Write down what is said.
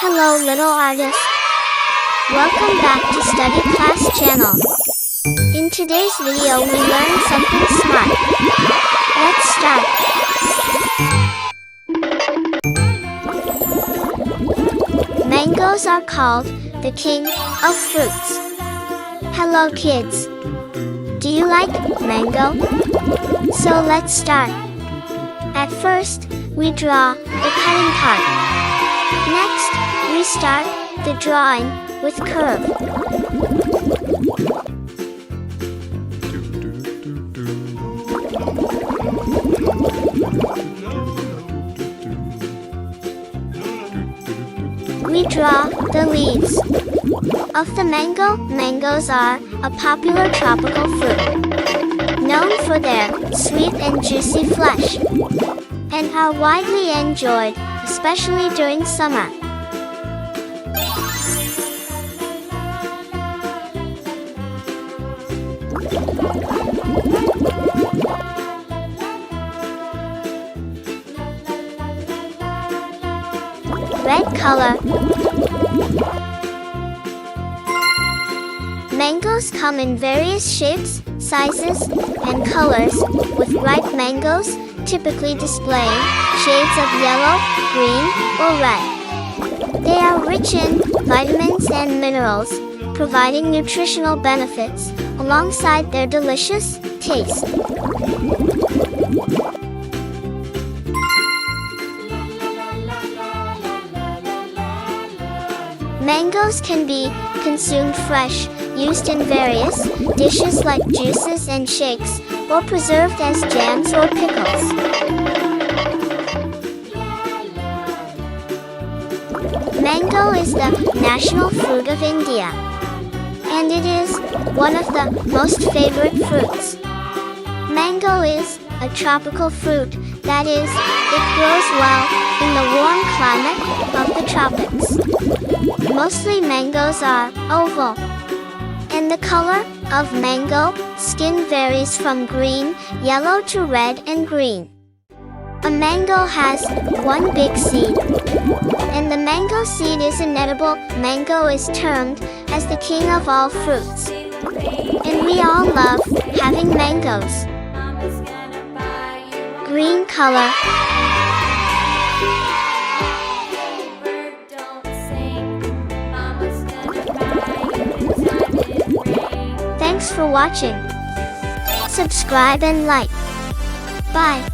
Hello little artist. Welcome back to Study Class channel. In today's video we learn something smart. Let's start. Mangoes are called the king of fruits. Hello kids. Do you like mango? So let's start. At first, we draw the cutting part. Next, we start the drawing with curve. We draw the leaves of the mango. Mangoes are a popular tropical fruit, known for their sweet and juicy flesh, and are widely enjoyed, especially during summer. Red color. Mangoes come in various shapes, sizes, and colors, with ripe mangoes typically displaying shades of yellow, green, or red. They are rich in vitamins and minerals, providing nutritional benefits alongside their delicious taste. Mangoes can be consumed fresh, used in various dishes like juices and shakes, or preserved as jams or pickles. Mango is the national fruit of India, and it is one of the most favorite fruits. Mango is a tropical fruit, that is, it grows well in the warm climate of the tropics. Mostly mangoes are oval, and the color of mango skin varies from green, yellow to red and green. A mango has one big seed, and the mango seed is inedible. Mango is termed as the king of all fruits, and we all love having mangoes. Green color. Thanks for watching. Subscribe and like. Bye.